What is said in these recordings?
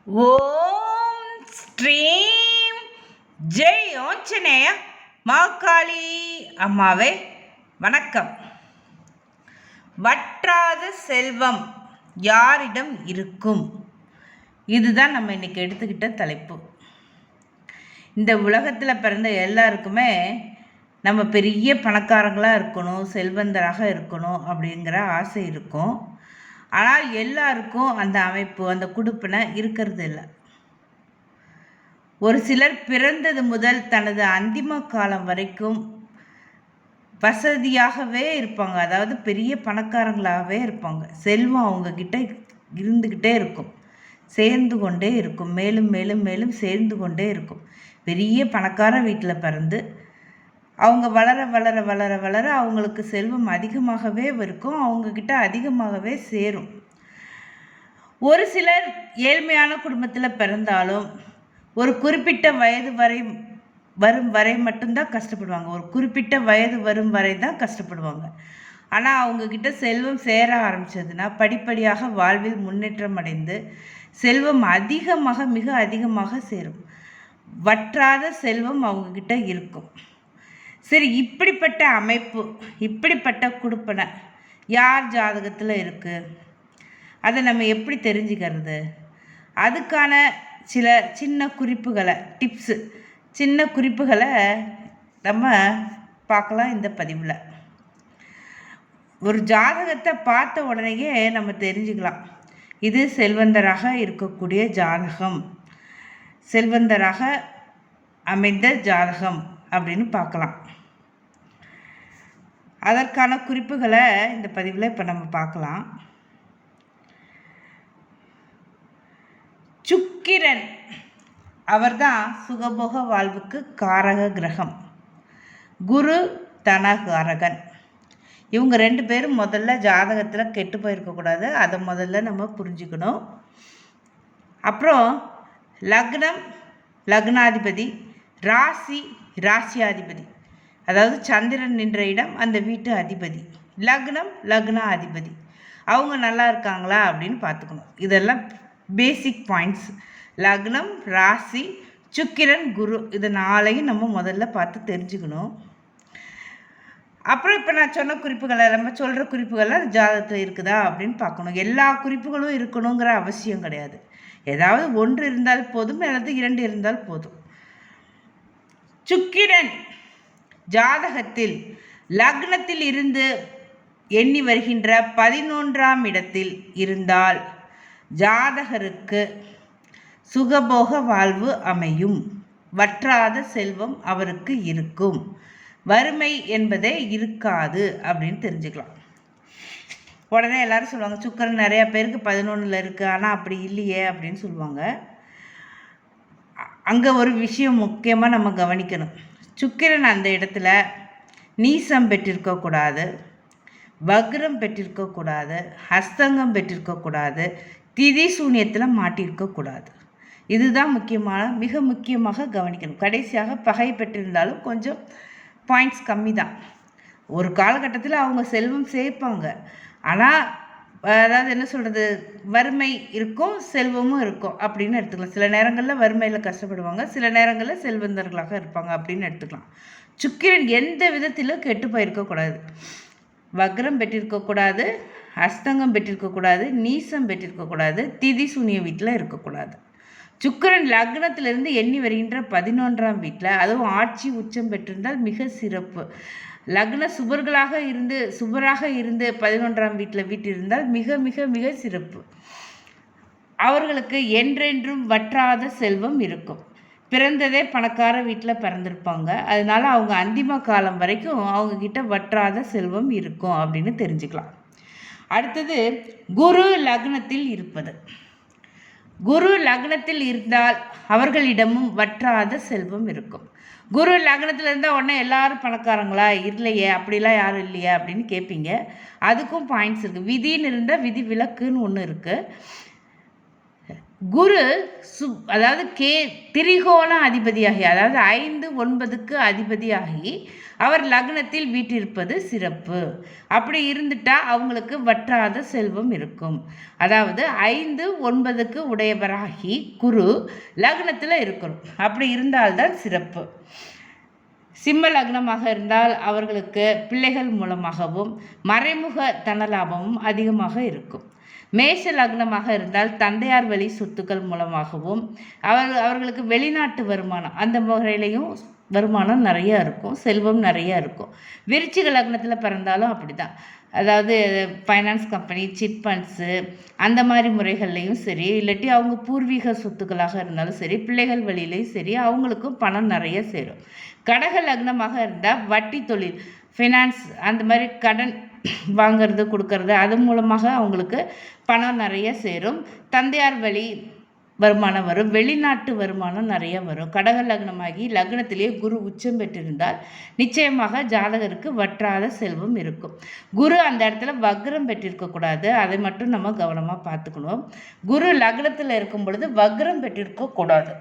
ஓம் ஸ்ரீம் ஜெய் ஆஞ்சநேய மாகாளி அம்மாவே வணக்கம். வற்றாத செல்வம் யாரிடம் இருக்கும்? இதுதான் நம்ம இன்னைக்கு எடுத்துக்கிட்ட தலைப்பு. இந்த உலகத்தில் பிறந்த எல்லாருக்குமே நம்ம பெரிய பணக்காரங்களாக இருக்கணும், செல்வந்தராக இருக்கணும் அப்படிங்கிற ஆசை இருக்கும். ஆனால் எல்லாருக்கும் அந்த அமைப்பு, அந்த குடுப்பினை இருக்கிறது இல்லை. ஒரு சிலர் பிறந்தது முதல் தனது அந்திம காலம் வரைக்கும் வசதியாகவே இருப்பாங்க, அதாவது பெரிய பணக்காரங்களாகவே இருப்பாங்க. செல்வம் அவங்கக்கிட்ட இருந்துக்கிட்டே இருக்கும், சேர்ந்து கொண்டே இருக்கும், மேலும் மேலும் மேலும் சேர்ந்து கொண்டே இருக்கும். பெரிய பணக்கார வீட்டில் பிறந்து அவங்க வளர வளர வளர வளர அவங்களுக்கு செல்வம் அதிகமாகவே இருக்கும், அவங்கக்கிட்ட அதிகமாகவே சேரும். ஒரு சிலர் ஏழ்மையான குடும்பத்தில் பிறந்தாலும் ஒரு குறிப்பிட்ட வயது வரும் வரை மட்டும்தான் கஷ்டப்படுவாங்க. ஒரு குறிப்பிட்ட வயது வரும் வரை தான் கஷ்டப்படுவாங்க. ஆனால் அவங்கக்கிட்ட செல்வம் சேர ஆரம்பித்ததுன்னா படிப்படியாக வாழ்வில் முன்னேற்றம் அடைந்து செல்வம் அதிகமாக, மிக அதிகமாக சேரும். வற்றாத செல்வம் அவங்கக்கிட்ட இருக்கும். சரி, இப்படிப்பட்ட அமைப்பு, இப்படிப்பட்ட குடுப்பனை யார் ஜாதகத்தில் இருக்குது? அதை நம்ம எப்படி தெரிஞ்சுக்கிறது? அதுக்கான சில சின்ன குறிப்புகளை, டிப்ஸு, சின்ன குறிப்புகளை நம்ம பார்க்கலாம் இந்த பதிவில். ஒரு ஜாதகத்தை பார்த்த உடனேயே நம்ம தெரிஞ்சுக்கலாம், இது செல்வந்தராக இருக்கக்கூடிய ஜாதகம், செல்வந்தராக அமைந்த ஜாதகம் அப்படின்னு பார்க்கலாம். அதற்கான குறிப்புகளை இந்த பதிவில் இப்போ நம்ம பார்க்கலாம். சுக்கிரன் அவர்தான் சுகபோக வாழ்வுக்கு காரக கிரகம். குரு தனகாரகன். இவங்க ரெண்டு பேரும் முதல்ல ஜாதகத்தில் கெட்டு போயிருக்கக்கூடாது, அதை முதல்ல நம்ம புரிஞ்சுக்கணும். அப்புறம் லக்னம் லக்னாதிபதி, ராசி ராசியாதிபதி, அதாவது சந்திரன் நின்ற இடம் அந்த வீட்டு அதிபதி, லக்னம் லக்னாதிபதி, அவங்க நல்லா இருக்காங்களா அப்படின்னு பார்த்துக்கணும். இதெல்லாம் பேசிக் பாயிண்ட்ஸ். லக்னம், ராசி, சுக்கிரன், குரு, இது நாளையும் நம்ம முதல்ல பார்த்து தெரிஞ்சுக்கணும். அப்புறம் இப்போ நான் சொன்ன குறிப்புகளை, நம்ம சொல்கிற குறிப்புகள்லாம் ஜாதகத்தில் இருக்குதா அப்படின்னு பார்க்கணும். எல்லா குறிப்புகளும் இருக்கணுங்கிற அவசியம் கிடையாது. ஏதாவது ஒன்று இருந்தால் போதும், அல்லது இரண்டு இருந்தால் போதும். சுக்கிரன் ஜாதகத்தில் லக்னத்தில் இருந்து எண்ணி வருகின்ற 11ஆம் இடத்தில் இருந்தால் ஜாதகருக்கு சுகபோக வாழ்வு அமையும், வற்றாத செல்வம் அவருக்கு இருக்கும், வறுமை என்பதே இருக்காது அப்படின்னு தெரிஞ்சுக்கலாம். உடனே எல்லாரும் சொல்லுவாங்க, சுக்கிரன் நிறையா பேருக்கு 11ல் இருக்குது, ஆனால் அப்படி இல்லையே அப்படின்னு சொல்லுவாங்க. அங்கே ஒரு விஷயம் முக்கியமாக நம்ம கவனிக்கணும். சுக்கிரன் அந்த இடத்துல நீசம் பெற்றிருக்கக்கூடாது, வக்ரம் பெற்றிருக்கக்கூடாது, ஹஸ்தங்கம் பெற்றிருக்கக்கூடாது, திதி சூன்யத்தில் மாட்டியிருக்கக்கூடாது. இதுதான் மிக முக்கியமாக கவனிக்கணும். கடைசியாக பகை பெற்றிருந்தாலும் கொஞ்சம் பாயிண்ட்ஸ் கம்மி தான். ஒரு காலகட்டத்தில் அவங்க செல்வம் சேர்ப்பாங்க, ஆனால் அதாவது என்ன சொல்கிறது, வறுமை இருக்கும், செல்வமும் இருக்கும் அப்படின்னு எடுத்துக்கலாம். சில நேரங்களில் வறுமையில் கஷ்டப்படுவாங்க, சில நேரங்களில் செல்வந்தர்களாக இருப்பாங்க அப்படின்னு எடுத்துக்கலாம். சுக்கிரன் எந்த விதத்திலும் கெட்டு போயிருக்கக்கூடாது. வக்ரம் பெற்றிருக்கக்கூடாது, அஸ்தங்கம் பெற்றிருக்கக்கூடாது, நீசம் பெற்றிருக்கக்கூடாது, திதி சூனிய வீட்டில் இருக்கக்கூடாது. சுக்கிரன் லக்னத்திலிருந்து எண்ணி வருகின்ற 11ஆம் வீட்டில், அதுவும் ஆட்சி உச்சம் பெற்றிருந்தால் மிக சிறப்பு. லக்ன சுபராக இருந்து 11ஆம் வீட்டில் வீட்டிருந்தால் மிக மிக மிக சிறப்பு. அவர்களுக்கு என்றென்றும் வற்றாத செல்வம் இருக்கும். பிறந்ததே பணக்கார வீட்டில் பிறந்திருப்பாங்க, அதனால அவங்க அந்திம காலம் வரைக்கும் அவங்கக்கிட்ட வற்றாத செல்வம் இருக்கும் அப்படின்னு தெரிஞ்சுக்கலாம். அடுத்தது குரு லக்னத்தில் இருப்பது. குரு லக்னத்தில் இருந்தால் அவர்களிடமும் வற்றாத செல்வம் இருக்கும். குரு லக்னத்தில் இருந்தால் உடனே எல்லாரும் பணக்காரங்களா? இல்லையே, அப்படிலாம் யாரும் இல்லையே அப்படின்னு கேட்பீங்க. அதுக்கும் பாயிண்ட்ஸ் இருக்குது. விதின்னு இருந்தால் விதி விலக்குன்னு ஒன்று இருக்குது. குரு அதாவது திரிகோண அதிபதியாகி, அதாவது 5, 9க்கு அதிபதியாகி அவர் லக்னத்தில் வீற்றிருப்பது சிறப்பு. அப்படி இருந்துட்டா அவங்களுக்கு வற்றாத செல்வம் இருக்கும். அதாவது 5, 9க்கு உடையவராகி குரு லக்னத்தில் இருக்கணும். அப்படி இருந்தால்தான் சிறப்பு. சிம்ம லக்னமாக இருந்தால் அவர்களுக்கு பிள்ளைகள் மூலமாகவும் மறைமுக தனலாபமும் அதிகமாக இருக்கும். மேஷ லக்னமாக இருந்தால் தந்தையார் வழி சொத்துக்கள் மூலமாகவும் அவர்களுக்கு வெளிநாட்டு வருமானம் அந்த முறையிலையும் வருமானம் நிறையா இருக்கும், செல்வம் நிறையா இருக்கும். விருச்சிக லக்னத்தில் பிறந்தாலும் அப்படி தான். அதாவது ஃபைனான்ஸ் கம்பெனி, சிட் ஃபண்ட்ஸு அந்த மாதிரி முறைகள்லையும் சரி, இல்லாட்டி அவங்க பூர்வீக சொத்துக்களாக இருந்தாலும் சரி, பிள்ளைகள் வழியிலையும் சரி, அவங்களுக்கும் பணம் நிறைய சேரும். கடக லக்னமாக இருந்தால் வட்டி தொழில், ஃபினான்ஸ் அந்த மாதிரி கடன் வாங்கிறது கொடுக்கறது அது மூலமாக அவங்களுக்கு பணம் நிறைய சேரும். தந்தையார் வழி வருமானம் வரும், வெளிநாட்டு வருமானம் நிறைய வரும். கடக லக்னமாகி லக்னத்திலேயே குரு உச்சம் பெற்றிருந்தால் நிச்சயமாக ஜாதகருக்கு வற்றாத செல்வம் இருக்கும். குரு அந்த இடத்துல வக்ரம் பெற்றிருக்கக்கூடாது, அதை மட்டும் நம்ம கவனமாக பார்த்துக்கணும். குரு லக்னத்தில் இருக்கும் பொழுது வக்ரம் பெற்றிருக்கக்கூடாது.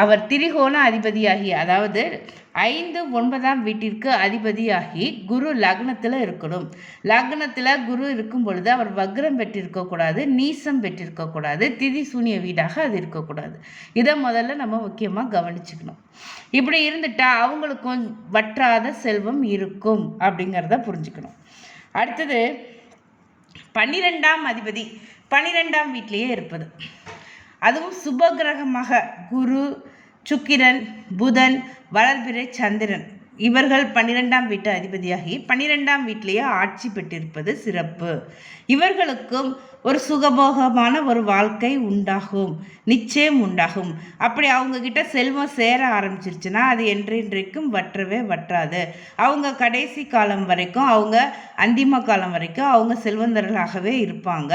அவர் திரிகோண அதிபதியாகி, அதாவது 5, 9ஆம் வீட்டிற்கு அதிபதியாகி குரு லக்னத்தில் இருக்கணும். லக்னத்தில் குரு இருக்கும் பொழுது அவர் வக்ரம் பெற்றிருக்கக்கூடாது, நீசம் பெற்றிருக்கக்கூடாது, திதி சூனிய வீடாக அது இருக்கக்கூடாது. இதை முதல்ல நம்ம முக்கியமாக கவனிச்சுக்கணும். இப்படி இருந்துட்டா அவங்களுக்கும் வற்றாத செல்வம் இருக்கும் அப்படிங்கிறத புரிஞ்சுக்கணும். அடுத்தது 12ஆம் அதிபதி 12ஆம் வீட்டிலேயே இருப்பது, அதுவும் சுபகிரகமாக குரு, சுக்கிரன், புதன், வளர்பிறை, சந்திரன் இவர்கள் 12ஆம் வீட்டு அதிபதியாகி 12ஆம் வீட்டிலேயே ஆட்சி பெற்றிருப்பது சிறப்பு. இவர்களுக்கும் ஒரு சுகபோகமான ஒரு வாழ்க்கை உண்டாகும், நிச்சயம் உண்டாகும். அப்படி அவங்கக்கிட்ட செல்வம் சேர ஆரம்பிச்சிருச்சுன்னா அது என்றென்றைக்கும் வற்றவே வற்றாது. அவங்க கடைசி காலம் வரைக்கும், அவங்க அந்திம காலம் வரைக்கும் அவங்க செல்வந்தர்களாகவே இருப்பாங்க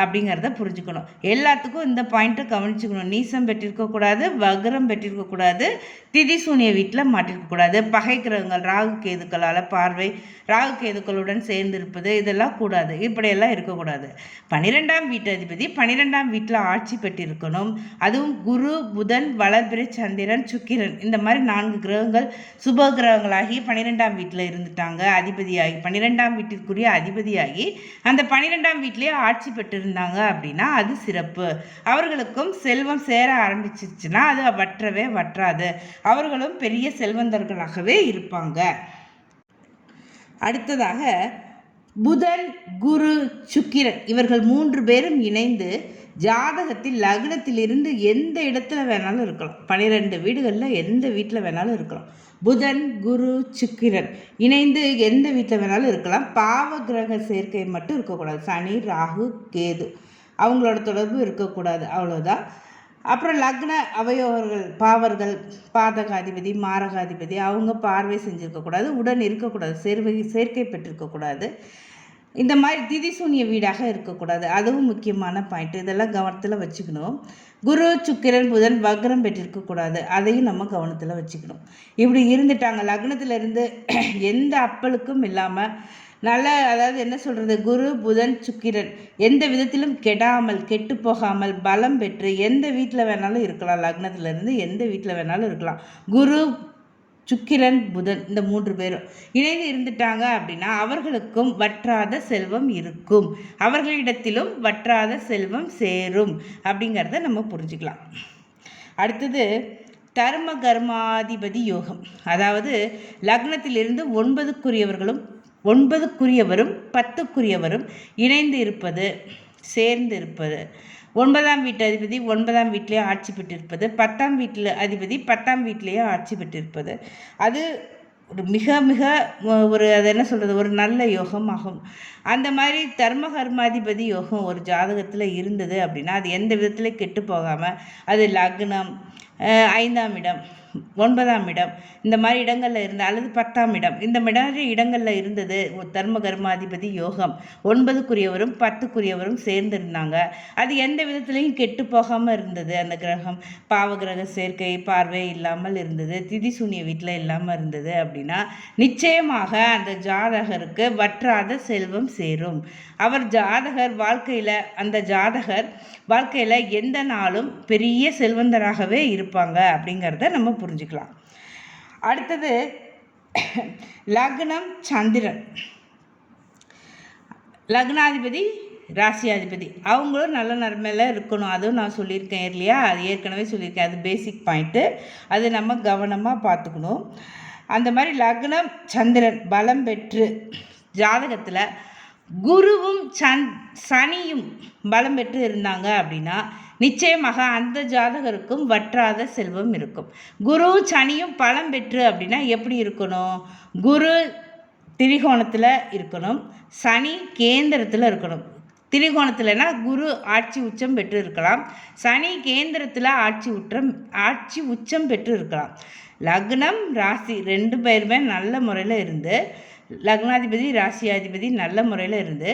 அப்படிங்கிறத புரிஞ்சுக்கணும். எல்லாத்துக்கும் இந்த பாயிண்ட்டை கவனிச்சுக்கணும். நீசம் பெற்றிருக்கக்கூடாது, வக்ரம் பெற்றிருக்கக்கூடாது, திதி சூனிய வீட்டில் மாட்டிருக்கக்கூடாது. பகை கிரகங்கள் ராகு கேதுக்களால் பார்வை, ராகு கேதுக்களுடன் சேர்ந்திருப்பது இதெல்லாம் கூடாது. இப்படியெல்லாம் இருக்கக்கூடாது. 12ஆம் வீட்டு அதிபதி 12ஆம் வீட்டில் ஆட்சி பெற்றிருக்கணும். அதுவும் குரு, புதன், வளர்பிறை, சந்திரன், சுக்கிரன் இந்த மாதிரி 4 கிரகங்கள் சுப கிரகங்களாகி 12ஆம் வீட்டில் இருந்துட்டாங்க. அதிபதியாகி 12ஆம் வீட்டிற்குரிய அதிபதியாகி அந்த 12ஆம் வீட்டிலேயே ஆட்சி பெற்றிருந்தாங்க அப்படின்னா அது சிறப்பு. அவர்களுக்கும் செல்வம் சேர ஆரம்பிச்சிருச்சுன்னா அது வற்றவே வற்றாது. அவர்களும் பெரிய செல்வந்தர்களாகவே இருப்பாங்க. அடுத்ததாக புதன், குரு, சுக்கிரன் இவர்கள் 3 பேரும் இணைந்து ஜாதகத்தில் லக்னத்திலிருந்து எந்த இடத்துல வேணாலும் இருக்கலாம். 12 வீடுகளில் எந்த வீட்டில் வேணாலும் இருக்கலாம். புதன், குரு, சுக்கிரன் இணைந்து எந்த வீட்டில் வேணாலும் இருக்கலாம். பாவ கிரக சேர்க்கை மட்டும் இருக்கக்கூடாது. சனி, ராகு, கேது அவங்களோட தொடர்பு இருக்கக்கூடாது, அவ்வளோதான். அப்புறம் லக்ன அவயவர்கள், பாவர்கள், பாதகாதிபதி, மாரகாதிபதி அவங்க பார்வை செஞ்சுருக்கக்கூடாது, உடன் இருக்கக்கூடாது, சேர்க்கை பெற்றிருக்கக்கூடாது. இந்த மாதிரி திதி சூனிய வீடாக இருக்கக்கூடாது. அதுவும் முக்கியமான பாயிண்ட். இதெல்லாம் கவனத்தில் வச்சுக்கணும். குரு, சுக்கிரன், புதன் வக்ரம் பெற்றிருக்கக்கூடாது, அதையும் நம்ம கவனத்தில் வச்சுக்கணும். இப்படி இருந்துட்டாங்க லக்னத்திலிருந்து எந்த அப்பலுக்கும் இல்லாமல் நல்ல, அதாவது என்ன சொல்கிறது, குரு, புதன், சுக்கிரன் எந்த விதத்திலும் கெடாமல், கெட்டு போகாமல், பலம் பெற்று எந்த வீட்டில் வேணாலும் இருக்கலாம். லக்னத்திலேருந்து எந்த வீட்டில் வேணாலும் இருக்கலாம். குரு, சுக்கிரன், புதன் இந்த 3 பேரும் இணைந்து இருந்துட்டாங்க அப்படின்னா அவர்களுக்கும் வற்றாத செல்வம் இருக்கும். அவர்களிடத்திலும் வற்றாத செல்வம் சேரும் அப்படிங்கிறத நம்ம புரிஞ்சுக்கலாம். அடுத்தது தர்ம கர்மாதிபதி யோகம், அதாவது லக்னத்திலிருந்து 9க்குரியவர்களும் 9க்குரியவரும் 10க்குரியவரும் இணைந்து இருப்பது, சேர்ந்து இருப்பது. 9ஆம் வீட்டு அதிபதி 9ஆம் வீட்டிலேயே ஆட்சி பெற்றிருப்பது, 10ஆம் வீட்டில் அதிபதி 10ஆம் வீட்டிலேயே ஆட்சி பெற்றிருப்பது அது ஒரு மிக மிக ஒரு, அது என்ன சொல்கிறது, ஒரு நல்ல யோகம் ஆகும். அந்த மாதிரி தர்ம கர்மாதிபதி யோகம் ஒரு ஜாதகத்தில் இருந்தது அப்படின்னா அது எந்த விதத்துலேயும் கெட்டு போகாமல் அது லக்னம், 5ஆம் இடம், 9ஆம் இடம் இந்த மாதிரி இடங்களில் இருந்து, அல்லது 10ஆம் இடம் இந்த மாதிரி இடங்களில் இருந்தது தர்ம கர்மாதிபதி யோகம். 9க்குரியவரும் 10க்குரியவரும் சேர்ந்துருந்தாங்க. அது எந்த விதத்துலையும் கெட்டு போகாமல் இருந்தது. அந்த கிரகம் பாவ கிரக சேர்க்கை, பார்வை இல்லாமல் இருந்தது, திதி சூனிய வீட்டில் இல்லாமல் இருந்தது அப்படின்னா நிச்சயமாக அந்த ஜாதகருக்கு வற்றாத செல்வம் சேரும். அவர் ஜாதகர் வாழ்க்கையில், அந்த ஜாதகர் வாழ்க்கையில் எந்த நாளும் பெரிய செல்வந்தராகவே இருப்பாங்க அப்படிங்கிறத நம்ம புரிஞ்சுக்கலாம். அடுத்தது லக்னம் சந்திரன், லக்னாதிபதி ராசியாதிபதி அவங்களும் நல்ல நிலைமையில் இருக்கணும். அதுவும் நான் சொல்லியிருக்கேன் இல்லையா, அது ஏற்கனவே சொல்லியிருக்கேன். அது பேசிக் பாயிண்ட்டு, அது நம்ம கவனமாக பார்த்துக்கணும். அந்த மாதிரி லக்னம் சந்திரன் பலம் பெற்று ஜாதகத்தில் குருவும் சனியும் பலம் பெற்று இருந்தாங்க அப்படின்னா நிச்சயமாக அந்த ஜாதகருக்கும் வற்றாத செல்வம் இருக்கும். குரு சனியும் பலம் பெற்று அப்படின்னா எப்படி இருக்கணும்? குரு திரிகோணத்தில் இருக்கணும், சனி கேந்திரத்தில் இருக்கணும். திரிகோணத்தில்னா குரு ஆட்சி உச்சம் பெற்று இருக்கலாம், சனி கேந்திரத்தில் ஆட்சி உச்சம் பெற்று இருக்கலாம். லக்னம் ராசி 2 பேருமே நல்ல முறையில் இருந்து, லக்னாதிபதி ராசியாதிபதி நல்ல முறையில் இருந்து,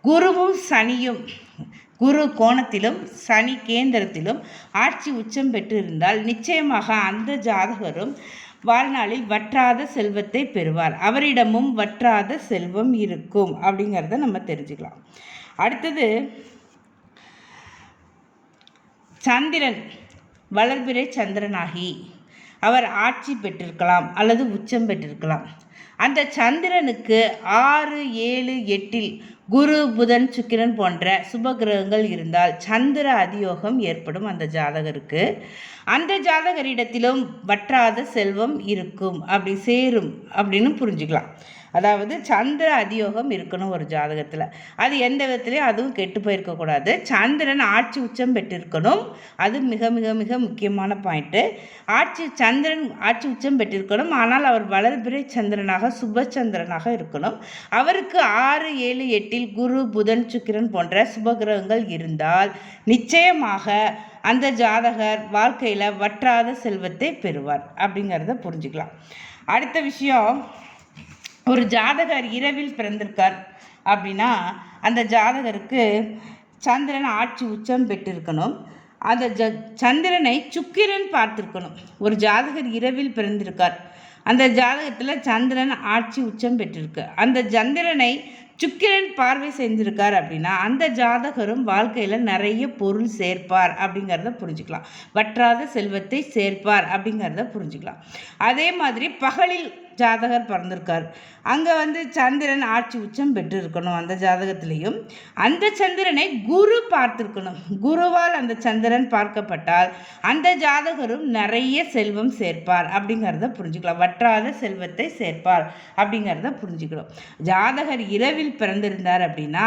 குருவும் சனியும் குரு கோணத்திலும் சனி கேந்திரத்திலும் ஆட்சி உச்சம் பெற்று இருந்தால் நிச்சயமாக அந்த ஜாதகரும் வாழ்நாளில் வற்றாத செல்வத்தை பெறுவார். அவரிடமும் வற்றாத செல்வம் இருக்கும் அப்படிங்கிறத நம்ம தெரிஞ்சுக்கலாம். அடுத்தது சந்திரன் வளர்பிறை சந்திரனாகி அவர் ஆட்சி பெற்றிருக்கலாம் அல்லது உச்சம் பெற்றிருக்கலாம். அந்த சந்திரனுக்கு 6, 7, 8 குரு புதன் சுக்கிரன் போன்ற சுபகிரகங்கள் இருந்தால் சந்திர அதியோகம் ஏற்படும். அந்த ஜாதகருக்கு அந்த ஜாதகரிடத்திலும் வற்றாத செல்வம் இருக்கும், அப்படி சேரும் அப்படின்னு புரிஞ்சுக்கலாம். அதாவது சந்திர அதியோகம் இருக்கணும் ஒரு ஜாதகத்தில். அது எந்த விதத்துலையும் அதுவும் கெட்டு போயிருக்கக்கூடாது. சந்திரன் ஆட்சி உச்சம் பெற்றிருக்கணும், அது மிக மிக மிக முக்கியமான பாயிண்ட்டு. சந்திரன் ஆட்சி உச்சம் பெற்றிருக்கணும், ஆனால் அவர் வளர்பிறை சந்திரனாக சுபச்சந்திரனாக இருக்கணும். அவருக்கு 6, 7, 8 குரு புதன் சுக்கிரன் போன்ற சுபகிரகங்கள் இருந்தால் நிச்சயமாக அந்த ஜாதகர் வாழ்க்கையில் வற்றாத செல்வத்தை பெறுவார் அப்படிங்கிறத புரிஞ்சுக்கலாம். அடுத்த விஷயம், ஒரு ஜாதகர் இரவில் பிறந்திருக்கார் அப்படின்னா அந்த ஜாதகருக்கு சந்திரன் ஆட்சி உச்சம் பெற்றிருக்கணும். அந்த சந்திரனை சுக்கிரன் பார்த்துருக்கணும். ஒரு ஜாதகர் இரவில் பிறந்திருக்கார், அந்த ஜாதகத்தில் சந்திரன் ஆட்சி உச்சம் பெற்றிருக்கு, அந்த சந்திரனை சுக்கிரன் பார்வை செஞ்சிருக்கார் அப்படின்னா அந்த ஜாதகரும் வாழ்க்கையில் நிறைய பொருள் சேர்ப்பார் அப்படிங்கிறத புரிஞ்சுக்கலாம். வற்றாத செல்வத்தை சேர்ப்பார் அப்படிங்கிறத புரிஞ்சுக்கலாம். அதே மாதிரி பகலில் ஜாதகர் பிறந்திருக்கார், அங்கே சந்திரன் ஆட்சி உச்சம் பெற்று இருக்கணும். அந்த ஜாதகத்திலையும் அந்த சந்திரனை குரு பார்த்துருக்கணும். குருவால் அந்த சந்திரன் பார்க்கப்பட்டால் அந்த ஜாதகரும் நிறைய செல்வம் சேர்ப்பார் அப்படிங்கிறத புரிஞ்சுக்கலாம். வற்றாத செல்வத்தை சேர்ப்பார் அப்படிங்கிறத புரிஞ்சுக்கணும். ஜாதகர் இரவில் பிறந்திருந்தார் அப்படின்னா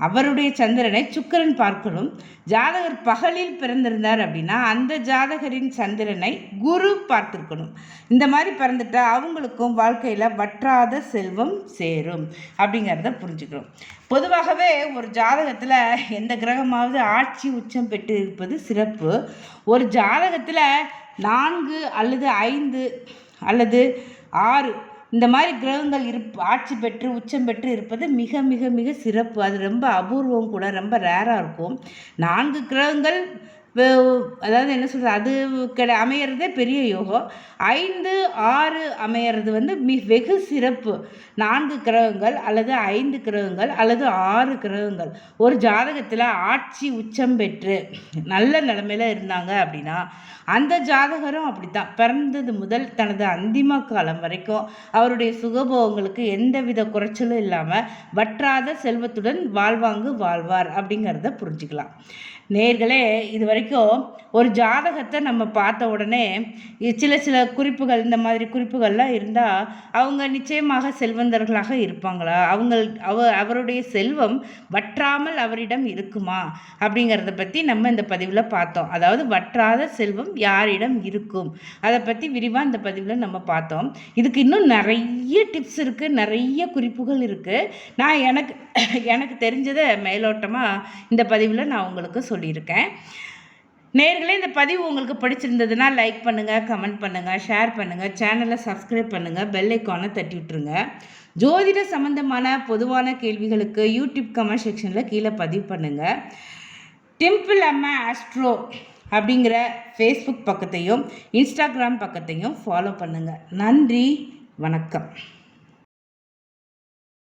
அவருடைய சந்திரனை சுக்கிரன் பார்க்கணும். ஜாதகர் பகலில் பிறந்திருந்தார் அப்படின்னா அந்த ஜாதகரின் சந்திரனை குரு பார்த்துருக்கணும். இந்த மாதிரி பிறந்துட்டா அவங்களுக்கும் வாழ்க்கையில் வற்றாத செல்வம் சேரும் அப்படிங்கிறத புரிஞ்சுக்கணும். பொதுவாகவே ஒரு ஜாதகத்தில் எந்த கிரகமாவது ஆட்சி உச்சம் பெற்று இருப்பது சிறப்பு. ஒரு ஜாதகத்தில் 4 அல்லது 5 அல்லது 6 இந்த மாதிரி கிரகங்கள் ஆட்சி பெற்று உச்சம் பெற்று இருப்பது மிக மிக மிக சிறப்பு. அது ரொம்ப அபூர்வம் கூட, ரொம்ப ரேராக இருக்கும். 4 கிரகங்கள் அதாவது என்ன சொல்கிறது, அது அமையிறதே பெரிய யோகம். 5, 6 அமையிறது வெகு சிறப்பு. 4 கிரகங்கள் அல்லது 5 கிரகங்கள் அல்லது 6 கிரகங்கள் ஒரு ஜாதகத்தில் ஆட்சி உச்சம் பெற்று நல்ல நிலைமையில் இருந்தாங்க அப்படின்னா அந்த ஜாதகரும் அப்படித்தான். பிறந்தது முதல் தனது அந்திம காலம் வரைக்கும் அவருடைய சுகபோகங்களுக்கு எந்தவித குறைச்சலும் இல்லாமல் வற்றாத செல்வத்துடன் வாழ்வார் அப்படிங்கிறத புரிஞ்சுக்கலாம். நேர்களே, இது வரைக்கும் ஒரு ஜாதகத்தை நம்ம பார்த்த உடனே சில குறிப்புகள், இந்த மாதிரி குறிப்புகள்லாம் இருந்தால் அவங்க நிச்சயமாக செல்வந்தர்களாக இருப்பாங்களா, அவருடைய செல்வம் வற்றாமல் அவரிடம் இருக்குமா அப்படிங்கிறத பற்றி நம்ம இந்த பதிவில் பார்த்தோம். அதாவது வற்றாத செல்வம் யாரிடம் இருக்கும் அதை பற்றி விரிவாக இந்த பதிவில் நம்ம பார்த்தோம். இதுக்கு இன்னும் நிறைய டிப்ஸ் இருக்குது, நிறைய குறிப்புகள் இருக்குது. நான் எனக்கு தெரிஞ்சதை மேலோட்டமாக இந்த பதிவில் நான் உங்களுக்கு சொல்லியிருக்கேன். நேர்களே, இந்த பதிவு உங்களுக்கு பிடிச்சிருந்ததுன்னா லைக் பண்ணுங்கள், கமெண்ட் பண்ணுங்கள், ஷேர் பண்ணுங்கள், சேனலை சப்ஸ்கிரைப் பண்ணுங்கள், பெல் ஐக்கானை தட்டி விட்டுருங்க. ஜோதிட சம்பந்தமான பொதுவான கேள்விகளுக்கு யூடியூப் கமெண்ட் செக்ஷனில் கீழே பதிவு பண்ணுங்கள். டிம்பிள் அம்மா ஆஸ்ட்ரோ அப்படிங்கிற ஃபேஸ்புக் பக்கத்தையும் இன்ஸ்டாகிராம் பக்கத்தையும் ஃபாலோ பண்ணுங்கள். நன்றி, வணக்கம்.